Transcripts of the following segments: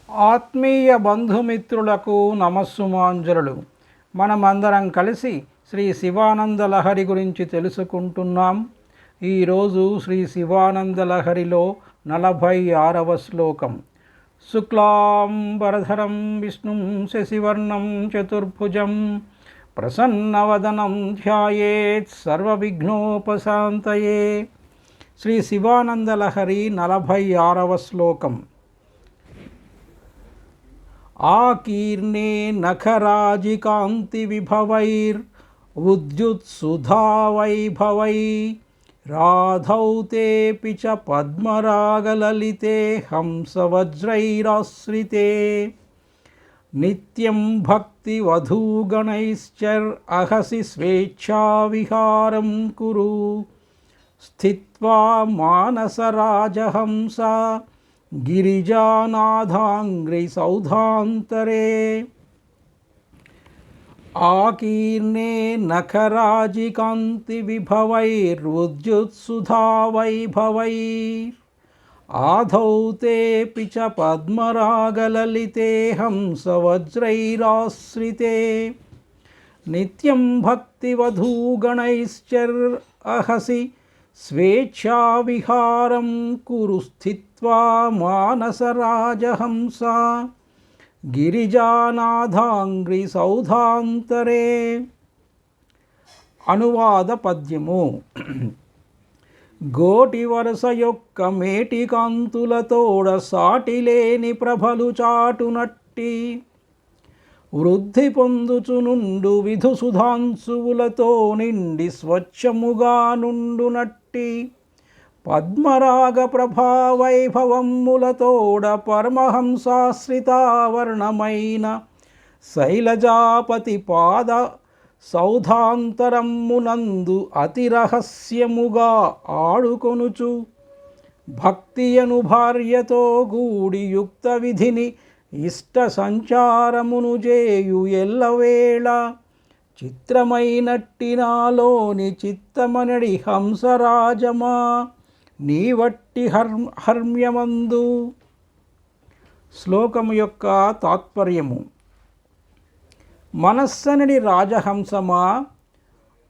ఆత్మీయ బంధుమిత్రులకు నమస్సుమాంజలులు. మనమందరం కలిసి శ్రీ శివానంద లహరి గురించి తెలుసుకుంటున్నాం. ఈరోజు శ్రీ శివానంద లహరిలో 46వ శ్లోకం. శుక్లాంబరధరం విష్ణుం శశివర్ణం చతుర్భుజం ప్రసన్నవదనం ధ్యాయేత్ సర్వవిఘ్నోపశాంతయే. శ్రీ శివానంద లహరి 46వ శ్లోకం. ఆకీర్ణే నఖరాజికాంతి విభవైర్ ఉద్యుత్సుధావైభవై రాధౌ తేపి చ పద్మరాగలలితే హంసవజ్రైరాశ్రితే నిత్యం భక్తివధూగణైశ్చర్ అహసి స్వేచ్ఛావిహారం కురు స్థిత్వా మానసరాజహంస గిరిజానాథాంగ్రి సౌధాంతరే. ఆకీర్ణే నఖరాజికాంతి విభవైరుద్యుత్సుధావైభవైర్ ఆధౌ తేపి చ పద్మరాగలలితే హంసవజ్రైరాశ్రితే నిత్యం భక్తివధూగణైశ్చర్ అహసి స్వేచ్ఛావిహారం కురు స్థిత్వా మానసరాజహంస గిరిజానాథాంగ్రి సౌధాంతరే. అనువాద పద్యము. గోటి వరస యొక్క మేటి కాంతులతోడ సాటిలేని ప్రభలు చాటునట్టి వృద్ధి పొందుచునుండు విధుసుధాంశువులతో నిండి స్వచ్ఛముగా నుండునట్టి పద్మరాగ ప్రభావైభవములతోడ పరమహంసాశ్రితావర్ణమైన శైలజాపతి పాద సౌధాంతరమ్మునందు అతి రహస్యముగా ఆడుకొనుచు భక్తియను భార్యతో గూడి యుక్త విధిని ఇష్ట సంచారమును చేయు ఎల్లవేళ చిత్రమైనట్టి నాలోని చిత్తమనడి హంసరాజమా నీవట్టి హర్మ్యమందు. శ్లోకము యొక్క తాత్పర్యము. మనస్సనడి రాజహంసమా,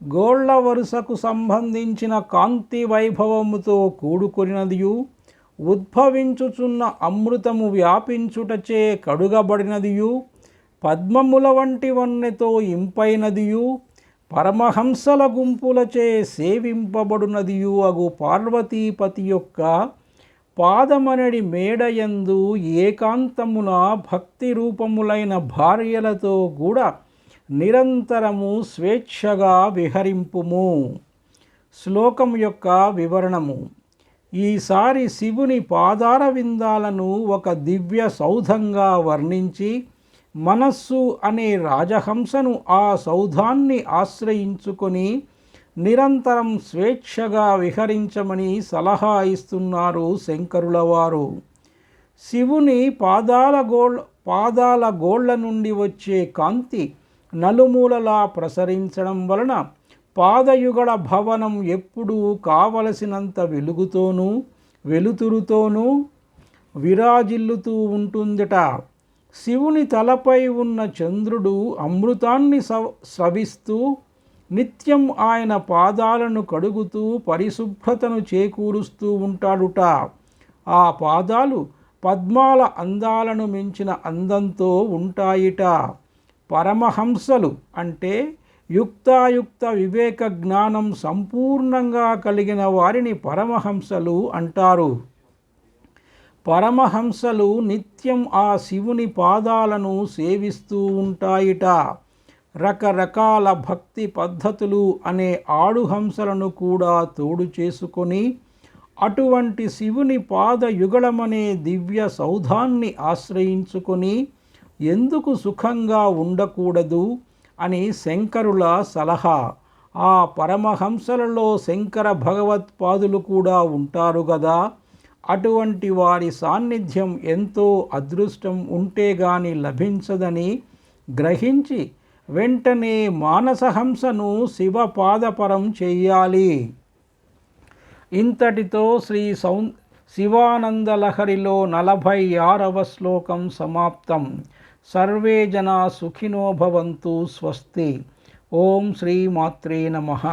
గోళ్ల వరుసకు సంబంధించిన కాంతి వైభవముతో కూడుకొనినదియు ఉద్భవించుచున్న అమృతము వ్యాపించుటచే కడుగబడినదియు పద్మముల వంటి వన్నెతో ఇంపైనదియు పరమహంసల గుంపులచే సేవింపబడునదియు అగు పార్వతీపతి యొక్క పాదమనడి మేడయందు ఏకాంతమున భక్తి రూపములైన భార్యలతో కూడా నిరంతరము స్వేచ్ఛగా విహరింపుము. శ్లోకం యొక్క వివరణము. ఈసారి శివుని పాదార విందాలను ఒక దివ్య సౌధంగా వర్ణించి మనస్సు అనే రాజహంసను ఆ సౌధాన్ని ఆశ్రయించుకొని నిరంతరం స్వేచ్ఛగా విహరించమని సలహా ఇస్తున్నారు శంకరుల వారు. శివుని పాదాల గోళ్ల నుండి వచ్చే కాంతి నలుమూలలా ప్రసరించడం వలన పాదయుగళ భవనం ఎప్పుడూ కావలసినంత వెలుగుతోనూ వెలుతురుతోనూ విరాజిల్లుతూ ఉంటుందట. శివుని తలపై ఉన్న చంద్రుడు అమృతాన్ని స్రవిస్తూ నిత్యం ఆయన పాదాలను కడుగుతూ పరిశుభ్రతను చేకూరుస్తూ ఉంటాడుట. ఆ పాదాలు పద్మాల అందాలను మించిన అందంతో ఉంటాయిట. పరమహంసలు అంటే యుక్తాయుక్త వివేక జ్ఞానం సంపూర్ణంగా కలిగిన వారిని పరమహంసలు అంటారు. పరమహంసలు నిత్యం ఆ శివుని పాదాలను సేవిస్తూ ఉంటాయిట. రకరకాల భక్తి పద్ధతులు అనే ఆడుహంసలను కూడా తోడు చేసుకొని అటువంటి శివుని పాదయుగళమనే దివ్య సౌధాన్ని ఆశ్రయించుకొని ఎందుకు సుఖంగా ఉండకూడదు అని శంకరుల సలహా. ఆ పరమహంసలలో శంకర భగవత్పాదులు కూడా ఉంటారు గదా. అటువంటి వారి సాన్నిధ్యం ఎంతో అదృష్టం ఉంటే గాని లభించదని గ్రహించి వెంటనే మానసహంసను శివపాదపరం చెయ్యాలి. ఇంతటితో శివానందలహరిలో 46వ శ్లోకం సమాప్తం. సర్వే జనా సుఖినో భవంతు. స్వస్తి. ఓం శ్రీమాత్రే నమః.